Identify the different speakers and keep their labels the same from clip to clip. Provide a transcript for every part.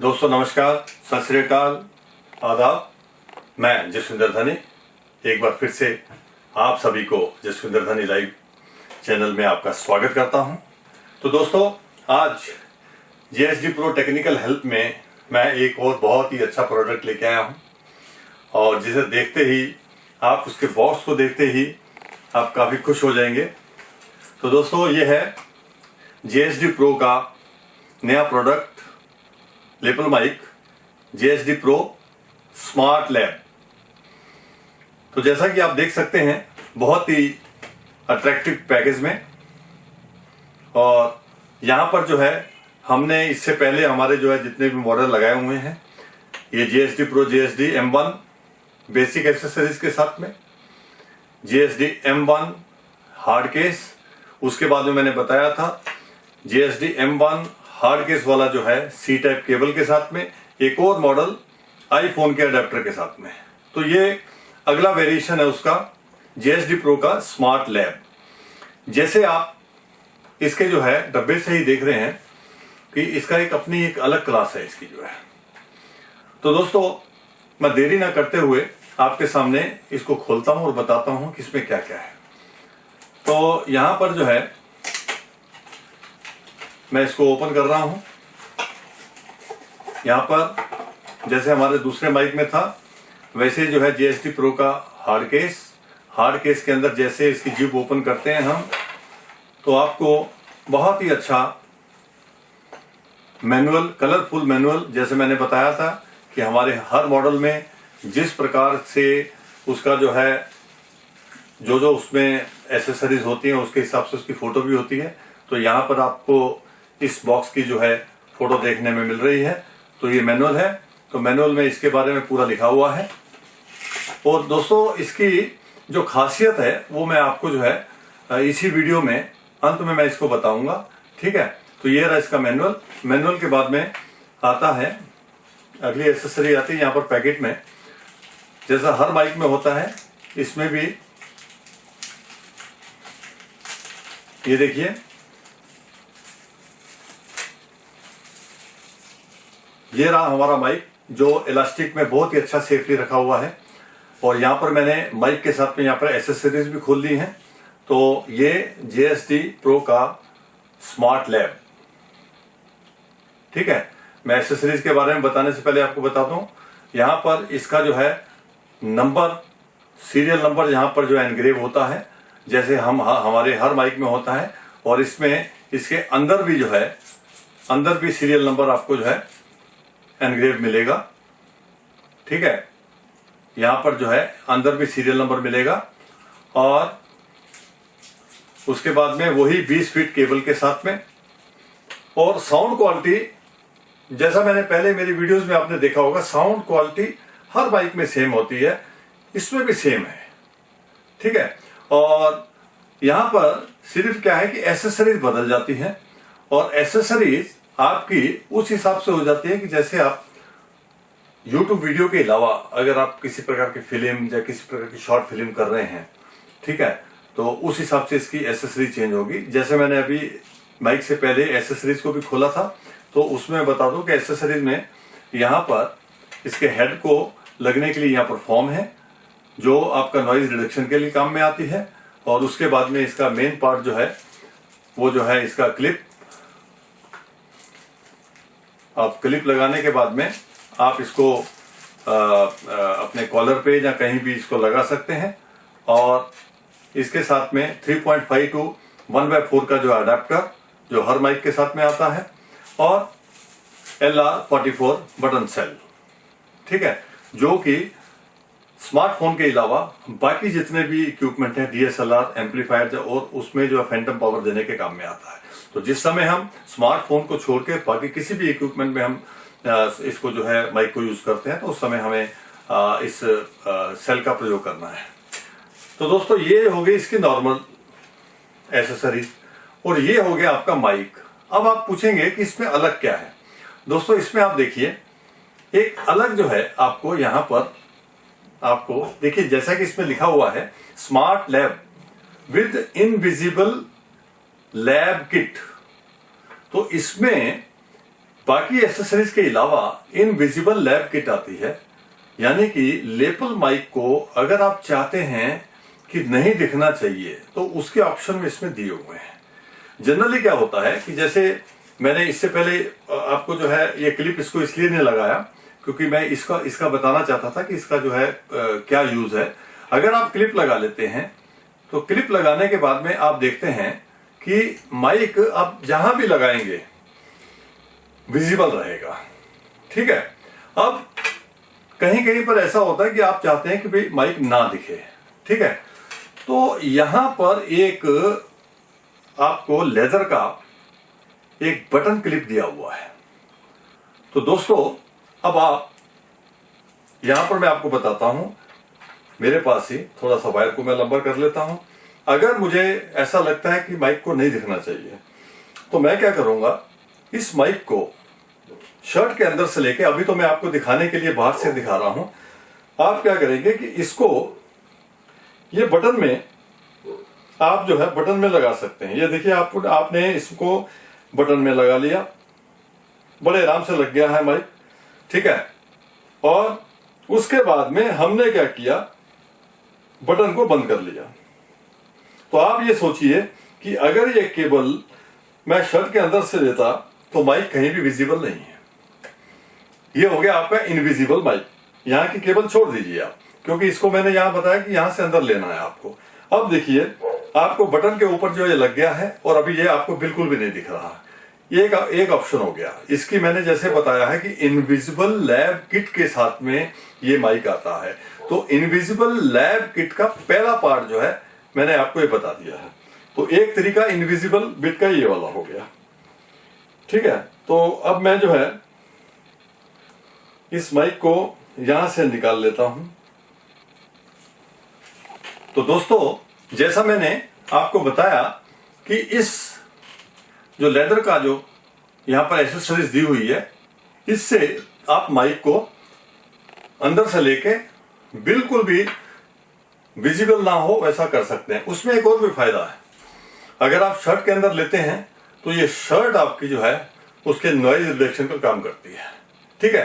Speaker 1: दोस्तों नमस्कार, सत श्री अकाल, आदाब। मैं जसविंदर धनी एक बार फिर से आप सभी को जसविंदर धनी लाइव चैनल में आपका स्वागत करता हूं। तो दोस्तों आज JSD Pro टेक्निकल हेल्प में मैं एक और बहुत ही अच्छा प्रोडक्ट लेके आया हूं और जिसे देखते ही आप उसके बॉक्स को देखते ही आप काफ़ी खुश हो जाएंगे। तो दोस्तों ये है JSD Pro का नया product lapel mic JSD Pro smart lab. तो जैसा कि आप देख सकते हैं बहुत ही अट्रैक्टिव पैकेज में, और यहाँ पर जो है हमने इससे पहले हमारे जो है जितने भी मॉडल लगाए हुए हैं ये JSD Pro JSD M1 basic accessories के साथ में, JSD M1 हार्ड केस, उसके बाद में मैंने बताया था JSD M1 हार्ड केस वाला जो है C टाइप केबल के साथ में, एक और मॉडल आईफोन के अडेप्टर के साथ में। तो ये अगला वेरिएशन है उसका JSD Pro का स्मार्ट लैब। जैसे आप इसके जो है डब्बे से ही देख रहे हैं कि इसका एक अपनी एक अलग क्लास है इसकी जो है। तो दोस्तों मैं देरी ना करते हुए आपके सामने इसको खोलता हूं और बताता हूं कि इसमें क्या क्या है। तो यहां पर जो है मैं इसको ओपन कर रहा हूं। यहां पर जैसे हमारे दूसरे माइक में था वैसे जो है JSD Pro का हार्ड केस के अंदर जैसे इसकी जिप ओपन करते हैं हम, तो आपको बहुत ही अच्छा मैनुअल, कलरफुल मैनुअल, जैसे मैंने बताया था कि हमारे हर मॉडल में जिस प्रकार से उसका जो है जो उसमें एसेसरीज होती हैं उसके हिसाब से उसकी फोटो भी होती है। तो यहाँ पर आपको इस बॉक्स की जो है फोटो देखने में मिल रही है। तो ये मैनुअल है, तो मैनुअल में इसके बारे में पूरा लिखा हुआ है। और दोस्तों इसकी जो खासियत है वो मैं आपको जो है इसी वीडियो में अंत में मैं इसको बताऊंगा, ठीक है। तो ये रहा इसका मैनुअल के बाद में आता है अगली एसेसरी आती है यहाँ पर पैकेट में, जैसा हर माइक में होता है इसमें भी ये देखिए ये रहा हमारा माइक जो इलास्टिक में बहुत ही अच्छा सेफली रखा हुआ है। और यहाँ पर मैंने माइक के साथ में यहाँ पर एसेसरीज भी खोल ली हैं। तो ये JSD Pro का स्मार्ट लैब, ठीक है। मैं एसेसरीज के बारे में बताने से पहले आपको बता दूं, यहाँ पर इसका जो है नंबर, सीरियल नंबर यहाँ पर जो है एनग्रेव होता है जैसे हमारे हर माइक में होता है। और इसमें इसके अंदर भी जो है अंदर भी सीरियल नंबर आपको जो है एनग्रेव मिलेगा, ठीक है। यहां पर जो है अंदर भी सीरियल नंबर मिलेगा। और उसके बाद में वही 20 फीट केबल के साथ में। और साउंड क्वालिटी जैसा मैंने पहले मेरी वीडियोस में आपने देखा होगा, साउंड क्वालिटी हर बाइक में सेम होती है, इसमें भी सेम है, ठीक है। और यहां पर सिर्फ क्या है कि एसेसरीज बदल जाती हैं, और एसेसरीज आपकी उस हिसाब से हो जाती है कि जैसे आप YouTube वीडियो के अलावा अगर आप किसी प्रकार की फिल्म या किसी प्रकार की शॉर्ट फिल्म कर रहे हैं, ठीक है, तो उस हिसाब से इसकी एसेसरीज चेंज होगी। जैसे मैंने अभी माइक से पहले एसेसरीज को भी खोला था, तो उसमें बता दूं कि एसेसरीज में यहाँ पर इसके हेड को लगने के लिए यहाँ पर फॉर्म है जो आपका नॉइज रिडक्शन के लिए काम में आती है। और उसके बाद में इसका मेन पार्ट जो है वो जो है इसका क्लिप, आप क्लिप लगाने के बाद में आप इसको अपने कॉलर पे या कहीं भी इसको लगा सकते हैं। और इसके साथ में 3.5 to 1/4 का जो अडेप्टर जो हर माइक के साथ में आता है, और LR44 बटन सेल, ठीक है, जो कि स्मार्टफोन के अलावा बाकी जितने भी इक्विपमेंट है DSLR एम्पलीफायर और उसमें जो फैंटम पावर देने के काम में आता है। तो जिस समय हम स्मार्टफोन को छोड़ के बाकी किसी भी इक्विपमेंट में हम इसको जो है माइक को यूज करते हैं, तो उस समय हमें इस सेल का प्रयोग करना है। तो दोस्तों ये हो गई इसकी नॉर्मल एसेसरीज, और ये हो गया आपका माइक। अब आप पूछेंगे कि इसमें अलग क्या है। दोस्तों इसमें आप देखिए एक अलग जो है आपको यहाँ पर आपको देखिए, जैसा कि इसमें लिखा हुआ है smart lab with invisible lab kit. तो इसमें बाकी एक्सेसरीज के अलावा इनविजिबल लैब किट आती है, यानी कि लेपल माइक को अगर आप चाहते हैं कि नहीं दिखना चाहिए तो उसके ऑप्शन में इसमें दिए हुए हैं। जनरली क्या होता है कि जैसे मैंने इससे पहले आपको जो है ये क्लिप इसको इसलिए नहीं लगाया क्योंकि मैं इसका बताना चाहता था कि इसका जो है क्या यूज है। अगर आप क्लिप लगा लेते हैं तो क्लिप लगाने के बाद में आप देखते हैं कि माइक आप जहां भी लगाएंगे विजिबल रहेगा। ठीक है, अब कहीं कहीं पर ऐसा होता है कि आप चाहते हैं कि भाई माइक ना दिखे। ठीक है, तो यहां पर एक आपको लेदर का एक बटन क्लिप दिया हुआ है। तो दोस्तों अब आप यहां पर मैं आपको बताता हूं, मेरे पास ही थोड़ा सा वायर को मैं लंबा कर लेता हूं। अगर मुझे ऐसा लगता है कि माइक को नहीं दिखना चाहिए तो मैं क्या करूंगा, इस माइक को शर्ट के अंदर से लेके, अभी तो मैं आपको दिखाने के लिए बाहर से दिखा रहा हूं, आप क्या करेंगे कि इसको ये बटन में आप जो है बटन में लगा सकते हैं। ये देखिए आपने इसको बटन में लगा लिया, बड़े आराम से लग गया है माइक। ठीक है, और उसके बाद में हमने क्या किया, बटन को बंद कर लिया। तो आप ये सोचिए कि अगर ये केबल मैं शर्ट के अंदर से लेता तो माइक कहीं भी विजिबल नहीं है। ये हो गया आपका इनविजिबल माइक। यहां की केबल छोड़ दीजिए आप, क्योंकि इसको मैंने यहां बताया कि यहां से अंदर लेना है आपको। अब देखिए आपको बटन के ऊपर जो ये लग गया है और अभी ये आपको बिल्कुल भी नहीं दिख रहा। ये एक ऑप्शन हो गया। इसकी मैंने जैसे बताया है कि इनविजिबल लैब किट के साथ में ये माइक आता है। तो इनविजिबल लैब किट का पहला पार्ट जो है मैंने आपको ये बता दिया है। तो एक तरीका इनविजिबल बिट का ये वाला हो गया। ठीक है, तो अब मैं जो है इस माइक को यहां से निकाल लेता हूं। तो दोस्तों जैसा मैंने आपको बताया कि इस जो लेदर का जो यहां पर एक्सेसरीज दी हुई है, इससे आप माइक को अंदर से लेके बिल्कुल भी विजिबल ना हो वैसा कर सकते हैं। उसमें एक और भी फायदा है, अगर आप शर्ट के अंदर लेते हैं तो ये शर्ट आपकी जो है उसके नॉइज रिडक्शन पर काम करती है। ठीक है,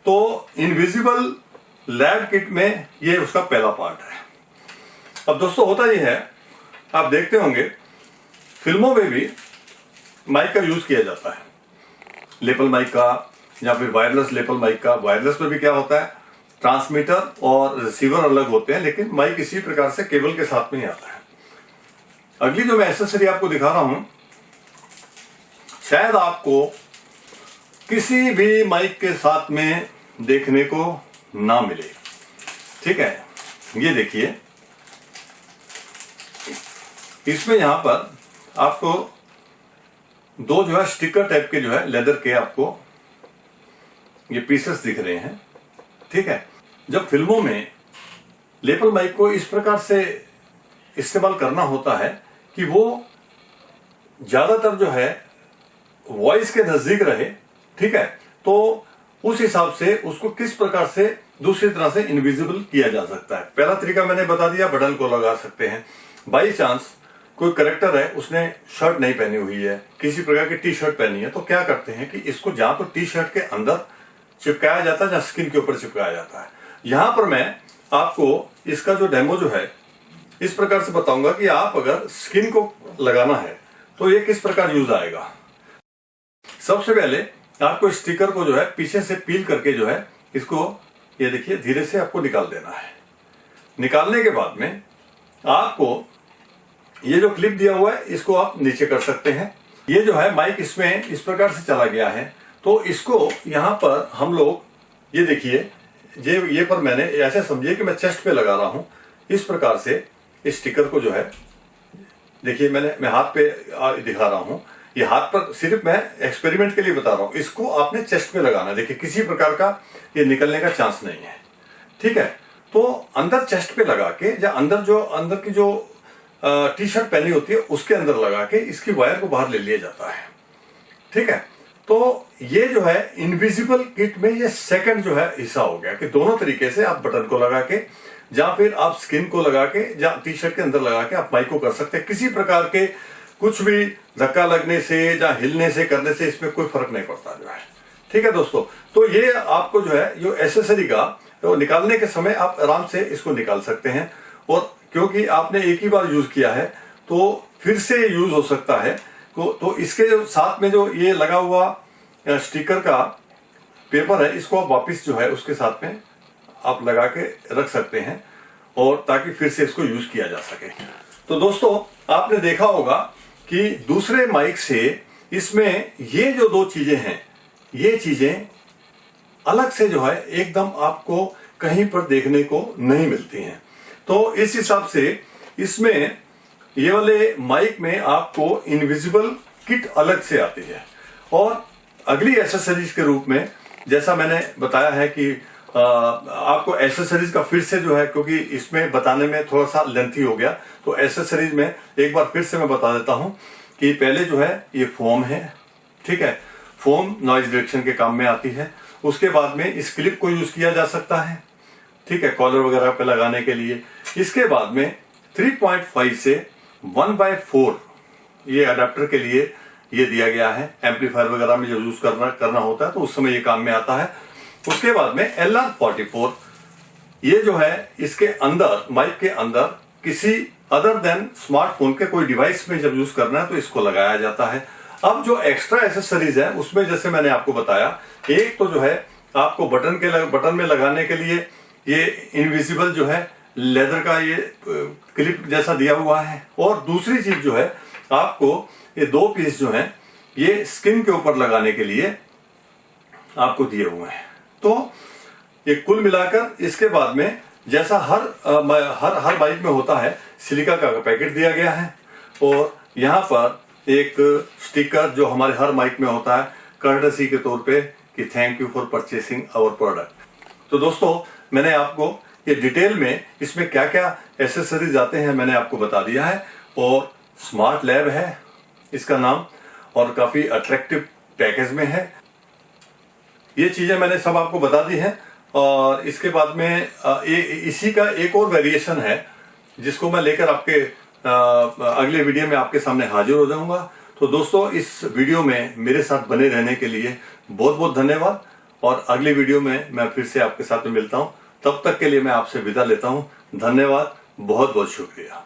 Speaker 1: तो इनविजिबल लैब किट में ये उसका पहला पार्ट है। अब दोस्तों होता ये है, आप देखते होंगे फिल्मों में भी माइक का यूज किया जाता है, लेपल माइक का या फिर वायरलेस लेपल माइक का। वायरलेस में भी क्या होता है, ट्रांसमीटर और रिसीवर अलग होते हैं, लेकिन माइक इसी प्रकार से केबल के साथ में ही आता है। अगली जो मैं एक्सेसरी आपको दिखा रहा हूं, शायद आपको किसी भी माइक के साथ में देखने को ना मिले। ठीक है, ये देखिए इसमें यहां पर आपको दो जो है स्टिकर टाइप के जो है लेदर के आपको ये पीसेस दिख रहे हैं। ठीक है, जब फिल्मों में लेपल माइक को इस प्रकार से इस्तेमाल करना होता है कि वो ज्यादातर जो है वॉइस के नजदीक रहे। ठीक है, तो उस हिसाब से उसको किस प्रकार से दूसरी तरह से इनविजिबल किया जा सकता है। पहला तरीका मैंने बता दिया, बटन को लगा सकते हैं। बाई चांस कोई करेक्टर है, उसने शर्ट नहीं पहनी हुई है, किसी प्रकार की टी शर्ट पहनी है, तो क्या करते हैं कि इसको जहां तो टी शर्ट के अंदर चिपकाया जाता है, जहां स्किन के ऊपर चिपकाया जाता है। यहां पर मैं आपको इसका जो डेमो जो है इस प्रकार से बताऊंगा कि आप अगर स्किन को लगाना है तो ये किस प्रकार यूज आएगा। सबसे पहले आपको स्टिकर को जो है पीछे से पील करके जो है इसको ये देखिए धीरे से आपको निकाल देना है। निकालने के बाद में आपको ये जो क्लिप दिया हुआ है इसको आप नीचे कर सकते हैं। ये जो है माइक इसमें इस प्रकार से चला गया है, तो इसको यहां पर हम लोग ये देखिए ये पर मैंने ऐसे समझिए कि मैं चेस्ट पे लगा रहा हूं। इस प्रकार से इस स्टिकर को जो है देखिए मैं हाथ पे दिखा रहा हूं। ये हाथ पर सिर्फ मैं एक्सपेरिमेंट के लिए बता रहा हूं। इसको आपने चेस्ट पे लगाना है। देखिए किसी प्रकार का ये निकलने का चांस नहीं है। ठीक है, तो अंदर चेस्ट पे लगा के या अंदर की जो टी शर्ट पहनी होती है उसके अंदर लगा के इसकी वायर को बाहर ले लिया जाता है। ठीक है, तो ये जो है इनविजिबल किट में ये सेकंड जो है हिस्सा हो गया कि दोनों तरीके से आप बटन को लगा के या फिर आप स्किन को लगा के या टी शर्ट के अंदर लगा के आप माइक को कर सकते हैं। किसी प्रकार के कुछ भी धक्का लगने से या हिलने से करने से इसमें कोई फर्क नहीं पड़ता जो है। ठीक है दोस्तों, तो ये आपको जो है जो एसेसरी का तो निकालने के समय आप आराम से इसको निकाल सकते हैं। और क्योंकि आपने एक ही बार यूज किया है तो फिर से यूज हो सकता है। तो इसके जो साथ में जो ये लगा हुआ स्टिकर का पेपर है, इसको आप वापस जो है उसके साथ में आप लगा के रख सकते हैं और ताकि फिर से इसको यूज किया जा सके। तो दोस्तों आपने देखा होगा कि दूसरे माइक से इसमें ये जो दो चीजें हैं, ये चीजें अलग से जो है एकदम आपको कहीं पर देखने को नहीं मिलती हैं। तो इस हिसाब से इसमें ये वाले माइक में आपको इनविजिबल किट अलग से आती है। और अगली एसेसरीज के रूप में जैसा मैंने बताया है कि आपको एसेसरीज का फिर से जो है, क्योंकि इसमें बताने में थोड़ा सा लेंथी हो गया, तो एसेसरीज में एक बार फिर से मैं बता देता हूं कि पहले जो है ये फोम है, ठीक है, फोम नॉइज रिडक्शन के काम में आती है। उसके बाद में इस क्लिप को यूज किया जा सकता है, ठीक है, कॉलर वगैरह पे लगाने के लिए। इसके बाद में 3.5 से 1/4 ये अडेप्टर के लिए ये दिया गया है। एम्पलीफायर वगैरह में जो यूज करना होता है तो उस समय ये काम में आता है। उसके बाद में LR44 ये जो है इसके अंदर, माइक के अंदर किसी अदर देन स्मार्टफोन के कोई डिवाइस में जब यूज करना है तो इसको लगाया जाता है। अब जो एक्स्ट्रा एसेसरीज है उसमें जैसे मैंने आपको बताया, एक तो जो है आपको बटन में लगाने के लिए ये इनविजिबल जो है लेदर का ये क्लिप जैसा दिया हुआ है। और दूसरी चीज जो है आपको ये दो पीस जो है ये स्किन के ऊपर लगाने के लिए आपको दिए हुए हैं। तो ये कुल मिलाकर इसके बाद में जैसा हर बाइक में होता है, सिलिका का पैकेट दिया गया है और यहाँ पर एक स्टिकर जो हमारे हर माइक में होता है कर्टसी के तौर पे कि thank you for purchasing our product. तो दोस्तों मैंने आपको ये डिटेल में इसमें क्या क्या एसेसरीज आते हैं मैंने आपको बता दिया है। और स्मार्ट लैब है इसका नाम और काफी अट्रैक्टिव पैकेज में है। ये चीजें मैंने सब आपको बता दी हैं। और इसके बाद में इसी का एक और वेरिएशन है जिसको मैं लेकर आपके अगले वीडियो में आपके सामने हाजिर हो जाऊंगा। तो दोस्तों इस वीडियो में मेरे साथ बने रहने के लिए बहुत बहुत धन्यवाद। और अगली वीडियो में मैं फिर से आपके साथ में मिलता हूं। तब तक के लिए मैं आपसे विदा लेता हूं। धन्यवाद, बहुत बहुत शुक्रिया।